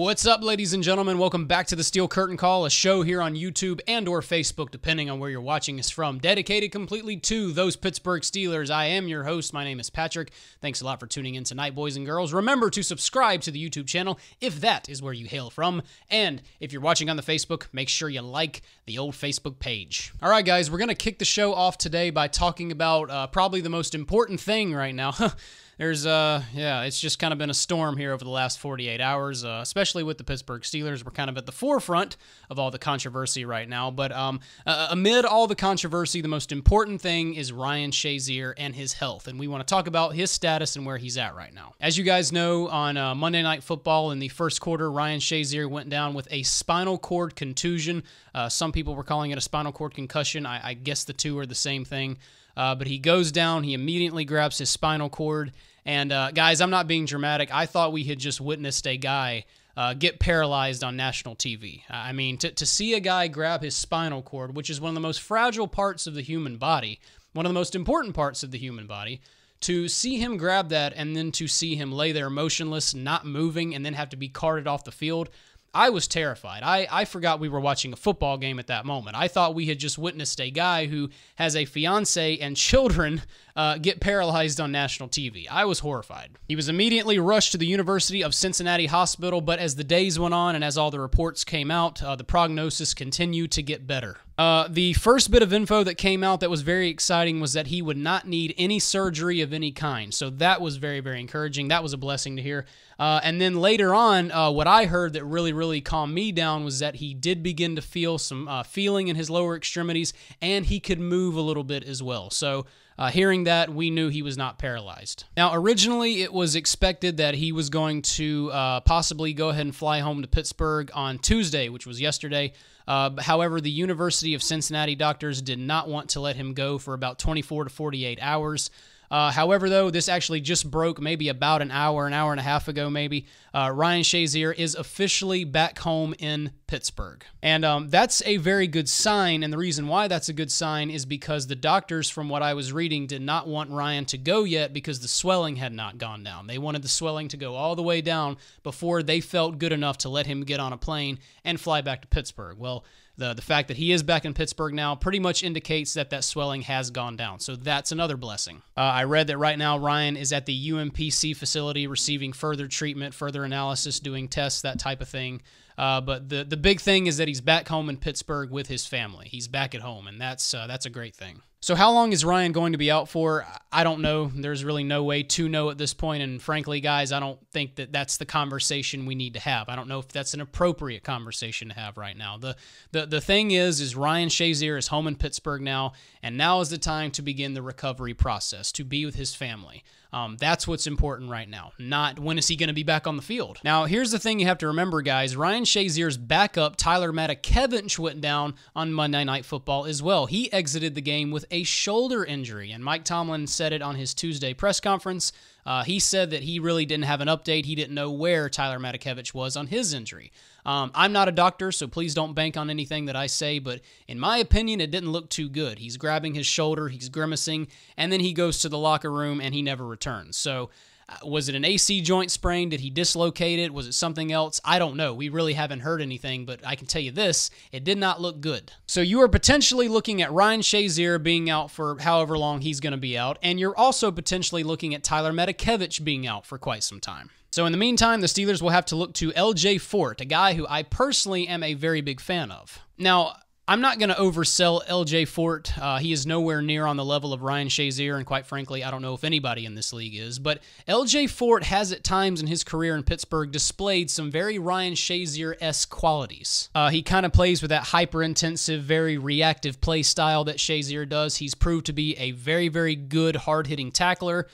What's up, ladies and gentlemen? Welcome back to the Steel Curtain Call, a show here on YouTube and or Facebook, depending on where you're watching us from, dedicated completely to those Pittsburgh Steelers. I am your host. My name is Patrick. Thanks a lot for tuning in tonight, boys and girls. Remember to subscribe to the YouTube channel if that is where you hail from. And if you're watching on the Facebook, make sure you like the old Facebook page. All right, guys, we're going to kick the show off today by talking about probably the most important thing right now. It's just kind of been a storm here over the last 48 hours, especially with the Pittsburgh Steelers. We're kind of at the forefront of all the controversy right now. But amid all the controversy, the most important thing is Ryan Shazier and his health. And we want to talk about his status and where he's at right now. As you guys know, on Monday Night Football in the first quarter, Ryan Shazier went down with a spinal cord contusion. Some people were calling it a spinal cord concussion. I guess the two are the same thing. But he goes down, he immediately grabs his spinal cord, and guys, I'm not being dramatic. I thought we had just witnessed a guy get paralyzed on national TV. I mean, to see a guy grab his spinal cord, which is one of the most fragile parts of the human body, one of the most important parts of the human body, to see him grab that and then to see him lay there motionless, not moving, and then have to be carted off the field, I was terrified. I forgot we were watching a football game at that moment. I thought we had just witnessed a guy who has a fiance and children get paralyzed on national TV. I was horrified. He was immediately rushed to the University of Cincinnati Hospital, but as the days went on and as all the reports came out, the prognosis continued to get better. The first bit of info that came out that was very exciting was that he would not need any surgery of any kind. So that was very, very encouraging. That was a blessing to hear. And then later on, what I heard that really calmed me down was that he did begin to feel some feeling in his lower extremities, and he could move a little bit as well. So hearing that, we knew he was not paralyzed. Now, originally, it was expected that he was going to possibly go ahead and fly home to Pittsburgh on Tuesday, which was yesterday. However, the University of Cincinnati doctors did not want to let him go for about 24 to 48 hours. However, though, this actually just broke maybe about an hour and a half ago, maybe. Ryan Shazier is officially back home in Pittsburgh. And that's a very good sign, and the reason why that's a good sign is because the doctors, from what I was reading, did not want Ryan to go yet because the swelling had not gone down. They wanted the swelling to go all the way down before they felt good enough to let him get on a plane and fly back to Pittsburgh. Well, the fact that he is back in Pittsburgh now pretty much indicates that that swelling has gone down. So that's another blessing. I read that right now Ryan is at the UMPC facility receiving further treatment, further analysis, doing tests, that type of thing. But the big thing is that he's back home in Pittsburgh with his family. He's back at home, and that's a great thing. So how long is Ryan going to be out for? I don't know. There's really no way to know at this point, and frankly, guys, I don't think that that's the conversation we need to have. I don't know if that's an appropriate conversation to have right now. The thing is Ryan Shazier is home in Pittsburgh now, and now is the time to begin the recovery process, to be with his family. That's what's important right now, not when is he going to be back on the field. Now, here's the thing you have to remember, guys. Ryan Shazier's backup, Tyler Matakevich, went down on Monday Night Football as well. He exited the game with a shoulder injury, and Mike Tomlin said it on his Tuesday press conference. He said that he really didn't have an update. He didn't know where Tyler Matakevich was on his injury. I'm not a doctor, so please don't bank on anything that I say, but in my opinion, it didn't look too good. He's grabbing his shoulder, he's grimacing, and then he goes to the locker room and he never returns. So was it an AC joint sprain? Did he dislocate it? Was it something else? I don't know. We really haven't heard anything, but I can tell you this, it did not look good. So you are potentially looking at Ryan Shazier being out for however long he's going to be out, and you're also potentially looking at Tyler Matakevich being out for quite some time. So in the meantime, the Steelers will have to look to LJ Fort, a guy who I personally am a very big fan of. Now, I'm not going to oversell LJ Fort. He is nowhere near on the level of Ryan Shazier, and quite frankly, I don't know if anybody in this league is. But LJ Fort has at times in his career in Pittsburgh displayed some very Ryan Shazier-esque qualities. He kind of plays with that hyper-intensive, very reactive play style that Shazier does. He's proved to be a very, very good hard-hitting tackler.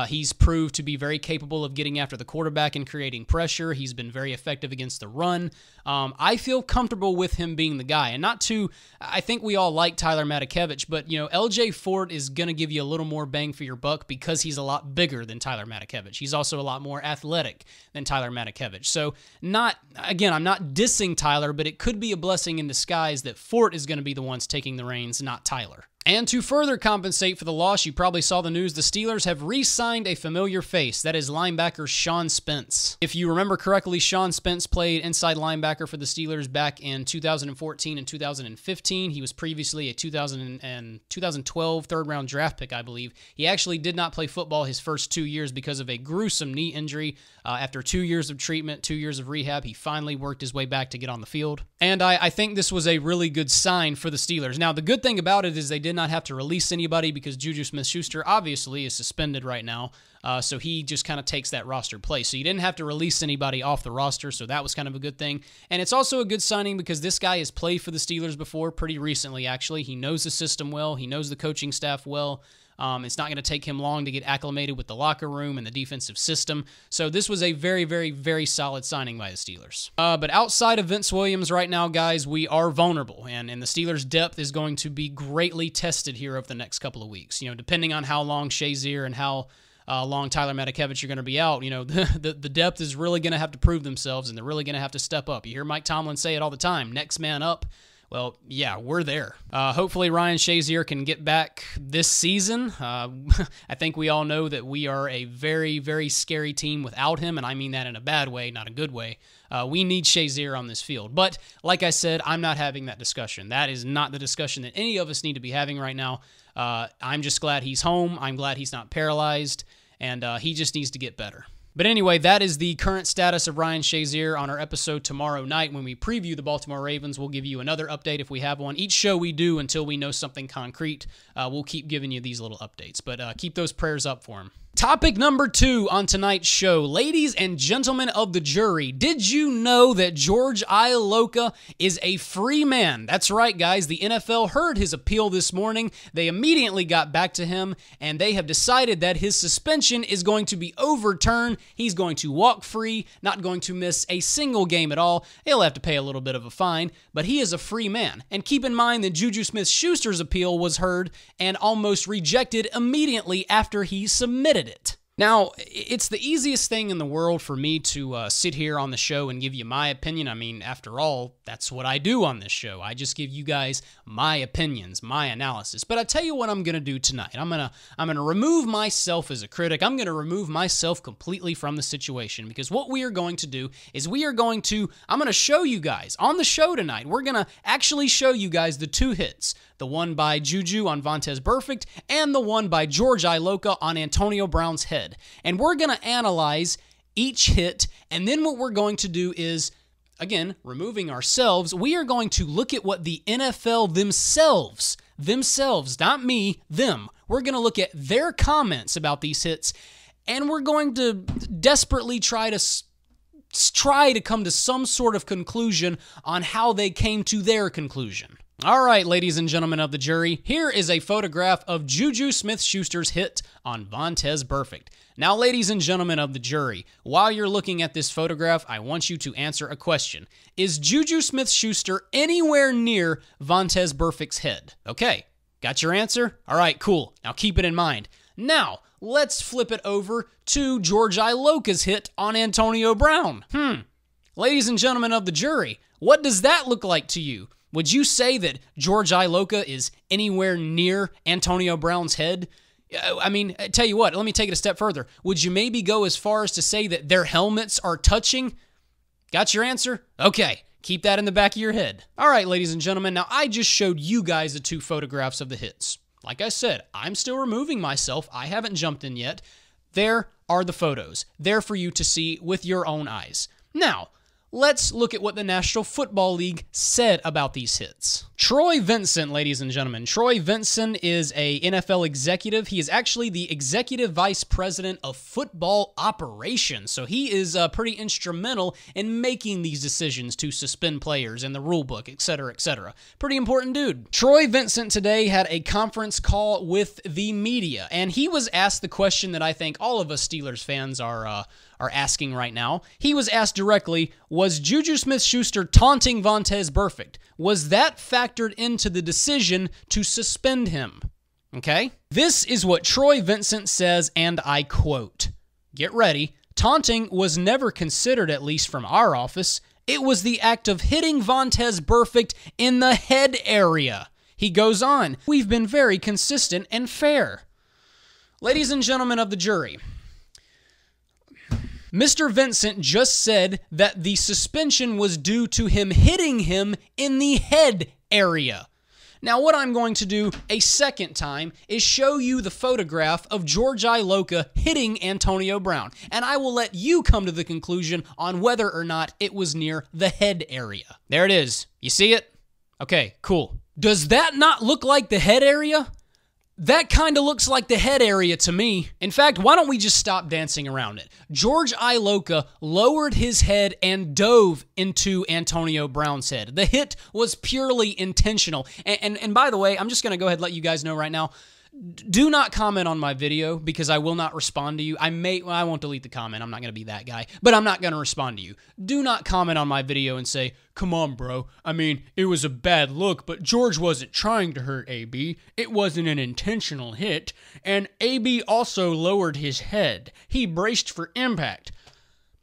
He's proved to be very capable of getting after the quarterback and creating pressure. He's been very effective against the run. I feel comfortable with him being the guy. And not to, I think we all like Tyler Matakevich, but, you know, LJ Fort is going to give you a little more bang for your buck because he's a lot bigger than Tyler Matakevich. He's also a lot more athletic than Tyler Matakevich. So, again, I'm not dissing Tyler, but it could be a blessing in disguise that Fort is going to be the ones taking the reins, not Tyler. And to further compensate for the loss, you probably saw the news, the Steelers have re-signed a familiar face. That is linebacker Sean Spence. If you remember correctly, Sean Spence played inside linebacker for the Steelers back in 2014 and 2015. He was previously a 2012 third-round draft pick, I believe. He actually did not play football his first 2 years because of a gruesome knee injury. After 2 years of treatment, 2 years of rehab, he finally worked his way back to get on the field. And I think this was a really good sign for the Steelers. Now, the good thing about it is they did not have to release anybody because Juju Smith-Schuster obviously is suspended right now. So he just kind of takes that roster place. So you didn't have to release anybody off the roster, so that was kind of a good thing. And it's also a good signing because this guy has played for the Steelers before, pretty recently actually. He knows the system well. He knows the coaching staff well. It's not going to take him long to get acclimated with the locker room and the defensive system. So this was a very, very, very solid signing by the Steelers. But outside of Vince Williams right now, guys, we are vulnerable. And the Steelers' depth is going to be greatly tested here over the next couple of weeks. You know, depending on how long Shazier and how long Tyler Matakevich are going to be out, you know, the depth is really going to have to prove themselves, and they're really going to have to step up. You hear Mike Tomlin say it all the time, next man up. Well, yeah, we're there. Hopefully Ryan Shazier can get back this season. I think we all know that we are a very, very scary team without him, and I mean that in a bad way, not a good way. We need Shazier on this field. But like I said, I'm not having that discussion. That is not the discussion that any of us need to be having right now. I'm just glad he's home. I'm glad he's not paralyzed, and he just needs to get better. But anyway, that is the current status of Ryan Shazier. On our episode tomorrow night when we preview the Baltimore Ravens, we'll give you another update if we have one. Each show we do until we know something concrete, we'll keep giving you these little updates. But keep those prayers up for him. Topic number 2 on tonight's show. Ladies and gentlemen of the jury, did you know that George Iloka is a free man? That's right, guys. The NFL heard his appeal this morning. They immediately got back to him, and they have decided that his suspension is going to be overturned. He's going to walk free, not going to miss a single game at all. He'll have to pay a little bit of a fine, but he is a free man. And keep in mind that Juju Smith-Schuster's appeal was heard and almost rejected immediately after he submitted it. Now, it's the easiest thing in the world for me to sit here on the show and give you my opinion. I mean, after all, that's what I do on this show. I just give you guys my opinions, my analysis. But I tell you what I'm going to do tonight. I'm going to remove myself as a critic. I'm going to remove myself completely from the situation, because what we are going to do is I'm going to show you guys on the show tonight. We're going to actually show you guys the 2 hits. The one by Juju on Vontaze Burfict, and the one by George Iloka on Antonio Brown's head. And we're going to analyze each hit, and then what we're going to do is, again, removing ourselves, we are going to look at what the NFL themselves, not me, them. We're going to look at their comments about these hits, and we're going to desperately try to come to some sort of conclusion on how they came to their conclusion. All right, ladies and gentlemen of the jury, here is a photograph of Juju Smith-Schuster's hit on Vontaze Burfict. Now, ladies and gentlemen of the jury, while you're looking at this photograph, I want you to answer a question. Is Juju Smith-Schuster anywhere near Vontaze Burfict's head? Okay, got your answer? All right, cool. Now keep it in mind. Now, let's flip it over to George Iloka's hit on Antonio Brown. Ladies and gentlemen of the jury, what does that look like to you? Would you say that George Iloka is anywhere near Antonio Brown's head? I mean, tell you what, let me take it a step further. Would you maybe go as far as to say that their helmets are touching? Got your answer? Okay, keep that in the back of your head. All right, ladies and gentlemen, now I just showed you guys the 2 photographs of the hits. Like I said, I'm still removing myself. I haven't jumped in yet. There are the photos. There for you to see with your own eyes. Now, let's look at what the National Football League said about these hits. Troy Vincent, ladies and gentlemen. Troy Vincent is an NFL executive. He is actually the executive vice president of football operations. So he is pretty instrumental in making these decisions to suspend players in the rule book, etc., etc. Pretty important dude. Troy Vincent today had a conference call with the media, and he was asked the question that I think all of us Steelers fans are asking right now. He was asked directly, was Juju Smith-Schuster taunting Vontaze Burfict? Was that factored into the decision to suspend him? Okay? This is what Troy Vincent says, and I quote, get ready, taunting was never considered, at least from our office. It was the act of hitting Vontaze Burfict in the head area. He goes on, "We've been very consistent and fair." Ladies and gentlemen of the jury, Mr. Vincent just said that the suspension was due to him hitting him in the head area. Now, what I'm going to do a second time is show you the photograph of George Iloka hitting Antonio Brown, and I will let you come to the conclusion on whether or not it was near the head area. There it is. You see it? Okay, cool. Does that not look like the head area? That kind of looks like the head area to me. In fact, why don't we just stop dancing around it? George Iloka lowered his head and dove into Antonio Brown's head. The hit was purely intentional. And by the way, I'm just going to go ahead and let you guys know right now, do not comment on my video because I will not respond to you. I won't delete the comment. I'm not going to be that guy, but I'm not going to respond to you. Do not comment on my video and say, "Come on, bro. I mean, it was a bad look, but George wasn't trying to hurt AB. It wasn't an intentional hit. And AB also lowered his head. He braced for impact."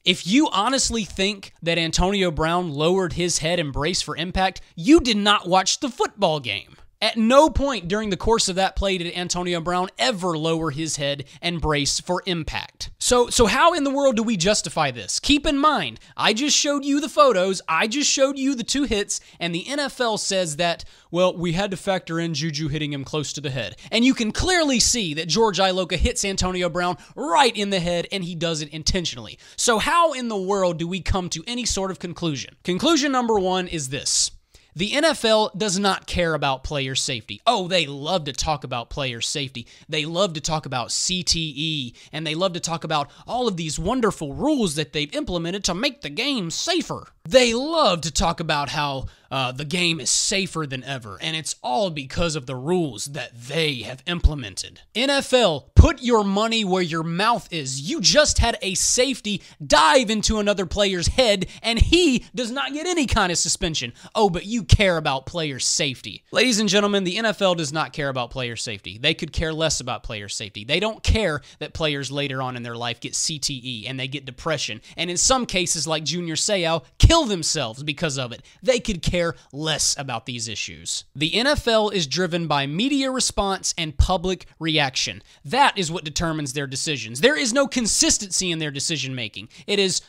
If you honestly think that Antonio Brown lowered his head and braced for impact, you did not watch the football game. At no point during the course of that play did Antonio Brown ever lower his head and brace for impact. So how in the world do we justify this? Keep in mind, I just showed you the photos, I just showed you the two hits, and the NFL says that, well, we had to factor in Juju hitting him close to the head. And you can clearly see that George Iloka hits Antonio Brown right in the head, and he does it intentionally. So how in the world do we come to any sort of conclusion? Conclusion number one is this. The NFL does not care about player safety. Oh, they love to talk about player safety. They love to talk about CTE, and they love to talk about all of these wonderful rules that they've implemented to make the game safer. They love to talk about how the game is safer than ever, and it's all because of the rules that they have implemented. NFL, put your money where your mouth is. You just had a safety dive into another player's head, and he does not get any kind of suspension. Oh, but you care about player safety. Ladies and gentlemen, the NFL does not care about player safety. They could care less about player safety. They don't care that players later on in their life get CTE and they get depression, and in some cases, like Junior Seau, kill themselves because of it. They could care less about these issues. The NFL is driven by media response and public reaction. That is what determines their decisions. There is no consistency in their decision making. It is,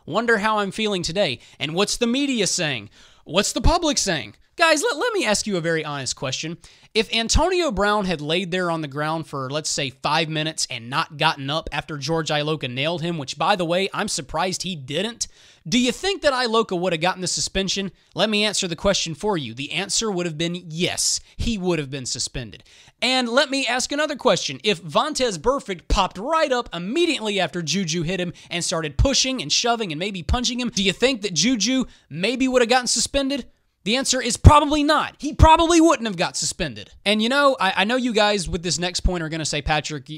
wonder how I'm feeling today. And what's the media saying? What's the public saying? Guys, let me ask you a very honest question. If Antonio Brown had laid there on the ground for, let's say, 5 minutes and not gotten up after George Iloka nailed him, which, by the way, I'm surprised he didn't, do you think that Iloka would have gotten the suspension? Let me answer the question for you. The answer would have been yes, he would have been suspended. And let me ask another question. If Vontaze Burfict popped right up immediately after Juju hit him and started pushing and shoving and maybe punching him, do you think that Juju maybe would have gotten suspended? The answer is probably not. He probably wouldn't have got suspended. And you know, I know you guys with this next point are going to say, Patrick,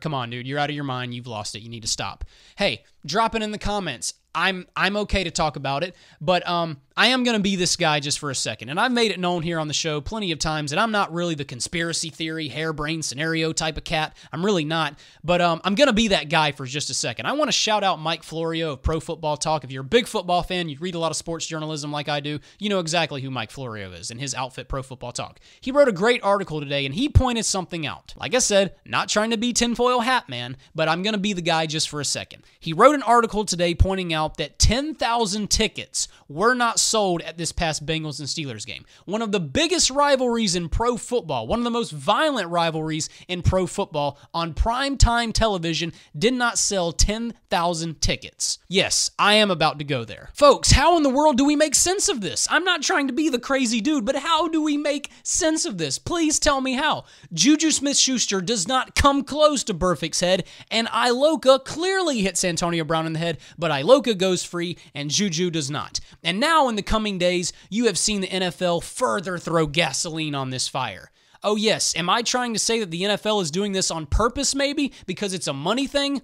come on, dude, you're out of your mind. You've lost it. You need to stop. Hey, drop it in the comments. I'm okay to talk about it, but I am going to be this guy just for a second. And I've made it known here on the show plenty of times that I'm not really the conspiracy theory, harebrained scenario type of cat. I'm really not, but I'm going to be that guy for just a second. I want to shout out Mike Florio of Pro Football Talk. If you're a big football fan, you read a lot of sports journalism like I do, you know exactly who Mike Florio is and his outfit Pro Football Talk. He wrote a great article today, and he pointed something out. Like I said, not trying to be tinfoil hat man, but I'm going to be the guy just for a second. He wrote an article today pointing out that 10,000 tickets were not sold at this past Bengals and Steelers game. One of the biggest rivalries in pro football, one of the most violent rivalries in pro football on primetime television did not sell 10,000 tickets. Yes, I am about to go there. Folks, how in the world do we make sense of this? I'm not trying to be the crazy dude, but how do we make sense of this? Please tell me how. Juju Smith-Schuster does not come close to Burfict's head, and Iloka clearly hits Antonio Brown in the head, but Iloka goes free and Juju does not. And now in the coming days, you have seen the NFL further throw gasoline on this fire. Oh yes, am I trying to say that the NFL is doing this on purpose maybe because it's a money thing?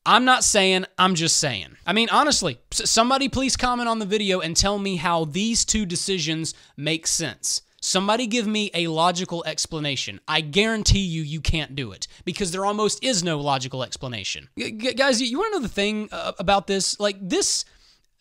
I'm not saying, I'm just saying. I mean, honestly, somebody please comment on the video and tell me how these two decisions make sense. Somebody give me a logical explanation. I guarantee you can't do it because there almost is no logical explanation. Guys, you want to know the thing about this? Like this,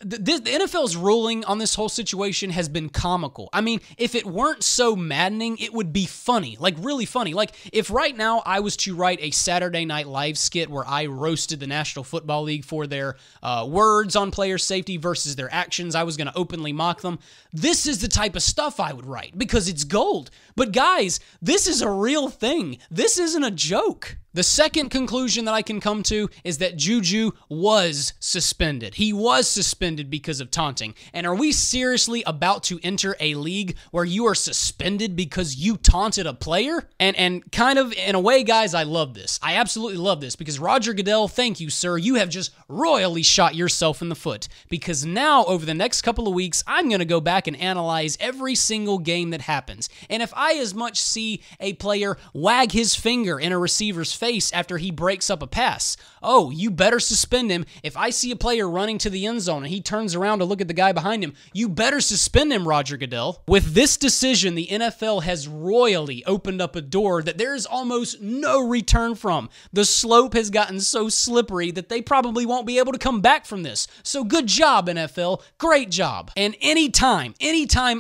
The NFL's ruling on this whole situation has been comical. I mean, if it weren't so maddening, it would be funny, like really funny. Like if right now I was to write a Saturday Night Live skit where I roasted the National Football League for their words on player safety versus their actions, I was going to openly mock them. This is the type of stuff I would write because it's gold. But guys, this is a real thing. This isn't a joke. The second conclusion that I can come to is that Juju was suspended. He was suspended because of taunting. And are we seriously about to enter a league where you are suspended because you taunted a player? And kind of, in a way, guys, I love this. I absolutely love this because Roger Goodell, thank you, sir. You have just royally shot yourself in the foot because now, over the next couple of weeks, I'm going to go back and analyze every single game that happens. And if I as much see a player wag his finger in a receiver's face after he breaks up a pass, oh, you better suspend him. If I see a player running to the end zone and he turns around to look at the guy behind him, you better suspend him, Roger Goodell. With this decision, the NFL has royally opened up a door that there is almost no return from. The slope has gotten so slippery that they probably won't be able to come back from this. So good job, NFL. Great job. And anytime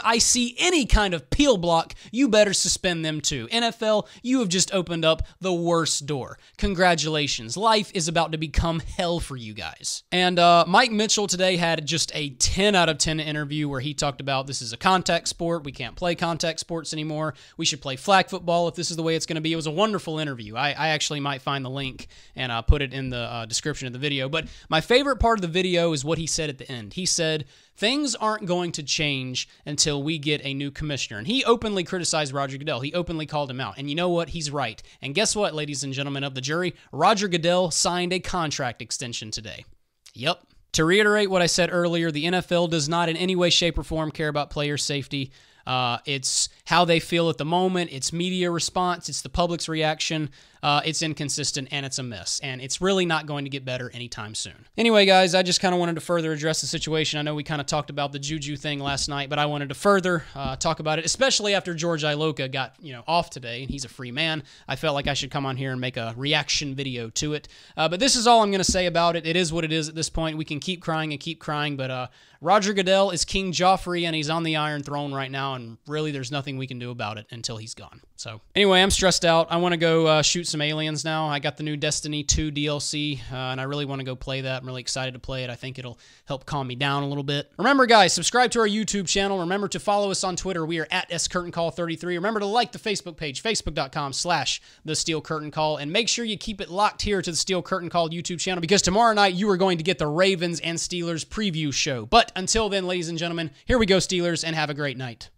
I see any kind of peel block, you better suspend them too. NFL, you have just opened up the worst door. Congratulations. Life is about to become hell for you guys. And Mike Mitchell today had just a 10 out of 10 interview where he talked about this is a contact sport. We can't play contact sports anymore. We should play flag football if this is the way it's going to be. It was a wonderful interview. I actually might find the link and put it in the description of the video. But my favorite part of the video is what he said at the end. He said, things aren't going to change until we get a new commissioner. And he openly criticized Roger Goodell. He openly called him out. And you know what? He's right. And guess what, ladies and gentlemen of the jury? Roger Goodell signed a contract extension today. Yep. To reiterate what I said earlier, the NFL does not in any way, shape, or form care about player safety. It's how they feel at the moment. It's media response. It's the public's reaction. It's inconsistent, and it's a mess. And it's really not going to get better anytime soon. Anyway, guys, I just kind of wanted to further address the situation. I know we kind of talked about the Juju thing last night, but I wanted to further talk about it, especially after George Iloka got, off today, and he's a free man. I felt like I should come on here and make a reaction video to it. But this is all I'm going to say about it. It is what it is at this point. We can keep crying, but Roger Goodell is King Joffrey, and he's on the Iron Throne right now, and really there's nothing we can do about it until he's gone. So anyway, I'm stressed out. I want to go shoot some aliens now. I got the new Destiny 2 DLC, and I really want to go play that. I'm really excited to play it. I think it'll help calm me down a little bit. Remember, guys, subscribe to our YouTube channel. Remember to follow us on Twitter. We are at SCurtainCall33. Remember to like the Facebook page, facebook.com/TheSteelCurtainCall, and make sure you keep it locked here to the Steel Curtain Call YouTube channel because tomorrow night you are going to get the Ravens and Steelers preview show. But until then, ladies and gentlemen, here we go, Steelers, and have a great night.